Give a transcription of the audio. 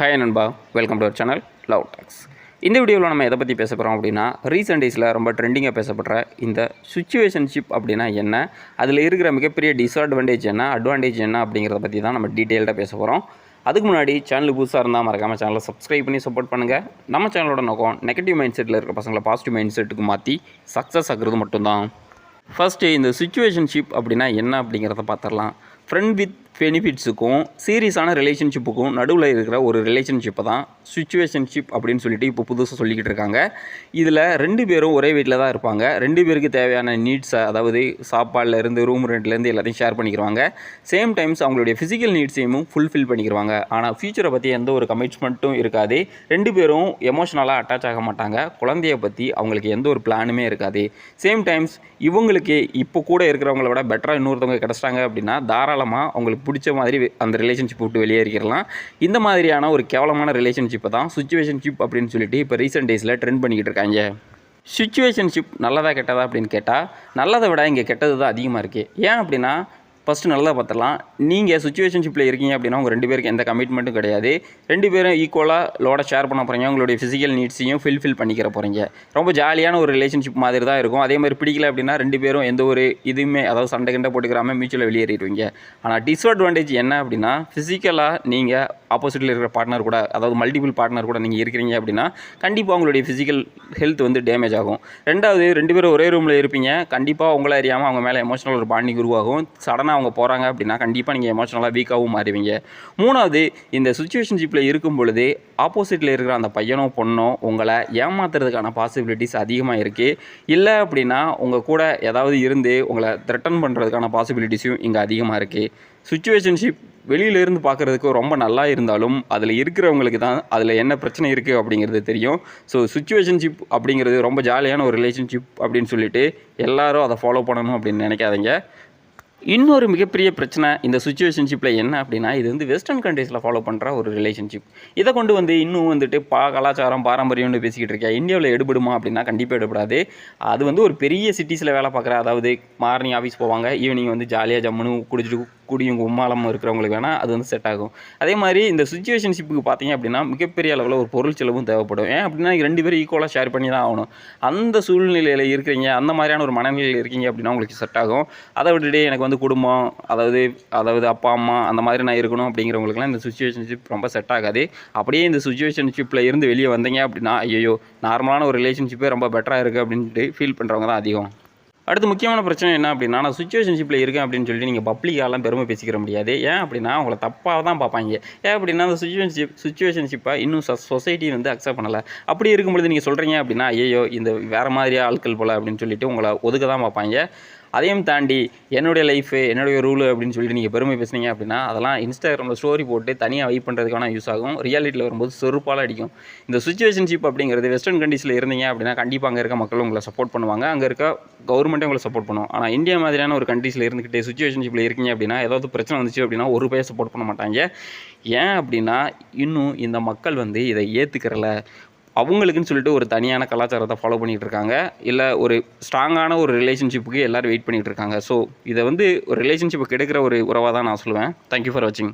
Hi நண்பா, welcome to our channel love talks. இந்த வீடியோவில் நம்ம எதை பற்றி பேச போகிறோம் அப்படின்னா, ரீசெண்ட் டேஸில் ரொம்ப ட்ரெண்டிங்காக பேசப்படுற இந்த சிச்சுவேஷன்ஷிப் அப்படின்னா என்ன, அதில் இருக்கிற மிகப்பெரிய டிஸ்அட்வான்டேஜ் என்ன, அட்வான்டேஜ் என்ன அப்படிங்கிறத பற்றி தான் நம்ம டீட்டெயில்டாக பேச போகிறோம். அதுக்கு முன்னாடி சேனல் புதுசாக இருந்தால் மறக்காமல் சேனலை சப்ஸ்கிரைப் பண்ணி சப்போர்ட் பண்ணுங்கள். நம்ம சேனலோட நோக்கம் நெகட்டிவ் மைண்ட் செட்டில் இருக்கிற பசங்களை பாசிட்டிவ் மைண்ட் செட்டுக்கு மாற்றி சக்ஸஸ் ஆகிறது மட்டும்தான். ஃபஸ்ட்டு இந்த சிச்சுவேஷன்ஷிப் அப்படின்னா என்ன அப்படிங்கிறத பார்த்துடலாம். ஃப்ரெண்ட் வித் பெனிஃபிட்ஸுக்கும் சீரியஸான ரிலேஷன்ஷிப்புக்கும் நடுவில் இருக்கிற ஒரு ரிலேஷன்ஷிப்பை தான் சிச்சுவேஷன்ஷிப் அப்படின்னு சொல்லிட்டு இப்போ புதுசாக சொல்லிக்கிட்டு இருக்காங்க. இதில் 2 பேரும் ஒரே வீட்டில் தான் இருப்பாங்க. 2 பேருக்கு தேவையான நீட்ஸை, அதாவது சாப்பாடுலேருந்து ரூம் ரெண்ட்லேருந்து எல்லாத்தையும் ஷேர் பண்ணிக்கிடுவாங்க. சேம் டைம்ஸ் அவங்களுடைய ஃபிசிக்கல் நீட்ஸையும் ஃபுல்ஃபில் பண்ணிக்கிடுவாங்க. ஆனால் ஃப்யூச்சரை பற்றி எந்த ஒரு கமிட்மெண்ட்டும் இருக்காது. 2 பேரும் எமோஷ்னலாக அட்டாச் ஆக மாட்டாங்க. குழந்தைய பற்றி அவங்களுக்கு எந்த ஒரு பிளானுமே இருக்காது. சேம் டைம்ஸ் இவங்களுக்கு இப்போ கூட இருக்கிறவங்கள விட பெட்டராக இன்னொருத்தவங்க கிடச்சிட்டாங்க அப்படின்னா தாராளமாக அவங்களுக்கு பிடிச்ச மாதிரி அந்த ரிலேஷன்ஷிப் விட்டு வெளியேறிக்கலாம். இந்த மாதிரியான ஒரு கேவலமான ரிலேஷன்ஷிப்பை தான் சிச்சுவேஷன்ஷிப் அப்படின்னு சொல்லிட்டு இப்போ ரீசெண்ட் டேஸில் ட்ரெண்ட் பண்ணிக்கிட்டு இருக்காங்க. சிச்சுவேஷன்ஷிப் நல்லதா கெட்டதா அப்படின்னு கேட்டால் நல்லதை விட இங்கே கெட்டது தான் அதிகமாக இருக்குது. ஏன் அப்படின்னா, ஃபஸ்ட்டு நல்லதாக பார்த்துடலாம். நீங்கள் சிச்சுவேஷன்ஷிப்பில் இருக்கீங்க அப்படின்னா உங்கள் 2 பேருக்கு எந்த கமிட்மெண்ட்டும் கிடையாது. 2 பேரும் ஈக்குவலாக லோட ஷேர் பண்ண போகிறீங்க. உங்களுடைய ஃபிசிக்கல் நீட்ஸையும் ஃபில்ஃபில் பண்ணிக்கிற போகிறீங்க. ரொம்ப ஜாலியான ஒரு ரிலேஷன்ஷிப் மாதிரி தான் இருக்கும். அதே மாதிரி பிடிக்கல அப்படின்னா 2 பேரும் எந்த ஒரு இதுவுமே, அதாவது சண்டை கண்டை போட்டுக்கிறாமல் மியூச்சுவலாக வெளியேறிடுவீங்க. ஆனால் டிஸ்அட்வான்டேஜ் என்ன அப்படின்னா, ஃபிசிக்கலாக நீங்கள் ஆப்போசிட்டில் இருக்கிற பார்ட்னர் கூட, அதாவது மல்டிபிள் பார்ட்னர் கூட நீங்கள் இருக்கிறீங்க அப்படின்னா கண்டிப்பாக உங்களுடைய ஃபிசிக்கல் ஹெல்த் வந்து டேமேஜ் ஆகும். 2வது 2 பேரும் ஒரே ரூமில் இருப்பீங்க. கண்டிப்பாக உங்களை அறியாமல் அவங்க மேலே எமோஷனல் ஒரு பாண்டிங் உருவாகும். சடனாக அவங்க போகிறாங்க அப்படின்னா கண்டிப்பாக நீங்கள் எமோஷனலாக வீக்காகவும் மாறுவீங்க. 3வது, இந்த சிச்சுவேஷன்ஷிப்பில் இருக்கும் பொழுது ஆப்போசிட்டில் இருக்கிற அந்த பையனோ பொண்ணோ உங்களை ஏமாத்துறதுக்கான பாசிபிலிட்டிஸ் அதிகமாக இருக்குது. இல்லை அப்படின்னா உங்கள் கூட ஏதாவது இருந்து உங்களை த்ரெட்டன் பண்ணுறதுக்கான பாசிபிலிட்டிஸும் இங்கே அதிகமாக இருக்குது. சிச்சுவேஷன்ஷிப் வெளியிலேருந்து பார்க்குறதுக்கு ரொம்ப நல்லா இருந்தாலும் அதில் இருக்கிறவங்களுக்கு தான் அதில் என்ன பிரச்சனை இருக்குது அப்படிங்கிறது தெரியும். ஸோ சிச்சுவேஷன்ஷிப் அப்படிங்கிறது ரொம்ப ஜாலியான ஒரு ரிலேஷன்ஷிப் அப்படின்னு சொல்லிட்டு எல்லாரும் அதை ஃபாலோ பண்ணணும் அப்படின்னு நினைக்காதீங்க. இன்னொரு மிகப்பெரிய பிரச்சனை இந்த சிச்சுவேஷன்ஷிப்பில் என்ன அப்படின்னா, இது வந்து வெஸ்டர்ன் கண்ட்ரீஸில் ஃபாலோ பண்ணுற ஒரு ரிலேஷன்ஷிப். இதை கொண்டு வந்து இன்னும் வந்துட்டு கலாச்சாரம் பாரம்பரியம்னு பேசிக்கிட்டு இருக்கேன். இந்தியாவில் எடுபடுமா அப்படின்னா கண்டிப்பாக எடுபடாது. அது வந்து ஒரு பெரிய சிட்டிஸில் வேலை பார்க்குற, அதாவது மார்னிங் ஆஃபீஸ் போவாங்க, ஈவினிங் வந்து ஜாலியாக ஜம்முன்னு குடிச்சிட்டு குடியும் கும்மாளமும் இருக்கிறவங்களுக்கு வேணால் அது வந்து செட் ஆகும். அதே மாதிரி இந்த சிச்சுவேஷன்ஷிப்புக்கு பார்த்தீங்க அப்படின்னா மிகப்பெரிய அளவில் ஒரு பொருள் செலவும் தேவைப்படும். ஏன் அப்படின்னா 2 பேரும் ஈக்குவலாக ஷேர் பண்ணி தான் ஆகணும். அந்த சூழ்நிலையில் இருக்கிறீங்க, அந்த மாதிரியான ஒரு மனநிலையில் இருக்கீங்க அப்படின்னா உங்களுக்கு செட் ஆகும். அதை விட்டுட்டு எனக்கு வந்து குடும்பம், அதாவது அப்பா அம்மா அந்த மாதிரி நான் இருக்கணும் அப்படிங்கிறவங்களுக்குலாம் இந்த சிச்சுவேஷன்ஷிப் ரொம்ப செட் ஆகாது. அப்படியே இந்த சிச்சுவேஷன்ஷிப்பில் இருந்து வெளியே வந்தீங்க அப்படின்னா ஐயோ நார்மலான ஒரு ரிலேஷன்ஷிப்பே ரொம்ப பெட்டராக இருக்குது அப்படின்ட்டு ஃபீல் பண்ணுறவங்க தான் அதிகம். அடுத்து முக்கியமான பிரச்சனை என்ன அப்படின்னா, நான் சிச்சுவேஷன்ஷிப்பில் இருக்கேன் அப்படின்னு சொல்லிட்டு நீங்கள் பப்ளிக்காலாம் பெருமை பேசிக்கிற முடியாது. ஏன் அப்படின்னா அவங்கள தப்பாக தான் பார்ப்பாங்க. ஏன் அப்படின்னா அந்த சிச்சுவேஷன்ஷிப்பை இன்னும் சொசைட்டி வந்து அக்செப்ட் பண்ணலை. அப்படி இருக்கும்பொழுது நீங்கள் சொல்கிறீங்க அப்படின்னா ஐயோ இந்த வேறு மாதிரியாக ஆட்கள் போல் அப்படின்னு சொல்லிட்டு உங்களை ஒதுக்க தான் பார்ப்பாங்க. அதையும் தாண்டி என்னுடைய லைஃபு என்னுடைய ரூலு அப்படின்னு சொல்லிட்டு நீங்கள் பெருமை பேசுனீங்க அப்படின்னா அதெல்லாம் இன்ஸ்டாகிராமில் ஸ்டோரி போட்டு தனியாக வெயிட் பண்ணுறதுக்கான யூஸ் ஆகும். ரியாலிட்டியில் வரும்போது செருப்பால் அடிக்கும். இந்த சிச்சுவேஷன்ஷிப் அப்படிங்கிறது வெஸ்டர்ன் கண்ட்ரீஸில் இருந்தீங்க அப்படின்னா கண்டிப்பாக அங்கே இருக்க மக்களும் உங்களை சப்போர்ட் பண்ணுவாங்க, அங்கே இருக்க கவர்மெண்ட்டே உங்களை சப்போர்ட் பண்ணும். ஆனால் இந்தியா மாதிரியான ஒரு கண்ட்ரீஸில் இருந்துக்கிட்டே சிச்சுவேஷன்ஷிப்பில் இருக்கீங்க அப்படின்னா ஏதாவது பிரச்சனை வந்துச்சு அப்படின்னா ஒரு பேர் சப்போர்ட் பண்ண மாட்டாங்க. ஏன் அப்படின்னா இன்னும் இந்த மக்கள் வந்து இதை ஏற்றுக்கிறல. அவங்களுக்குன்னு சொல்லிட்டு ஒரு தனியான கலாச்சாரத்தை ஃபாலோ பண்ணிகிட்டு இருக்காங்க. இல்லை ஒரு ஸ்ட்ராங்கான ஒரு ரிலேஷன்ஷிப்புக்கு எல்லோரும் வெயிட் பண்ணிகிட்டு இருக்காங்க. ஸோ இதை வந்து ஒரு ரிலேஷன்ஷிப்பை கெடுக்கிற ஒரு உறவாக தான் நான் சொல்லுவேன். தேங்க்யூ ஃபார் வாட்சிங்.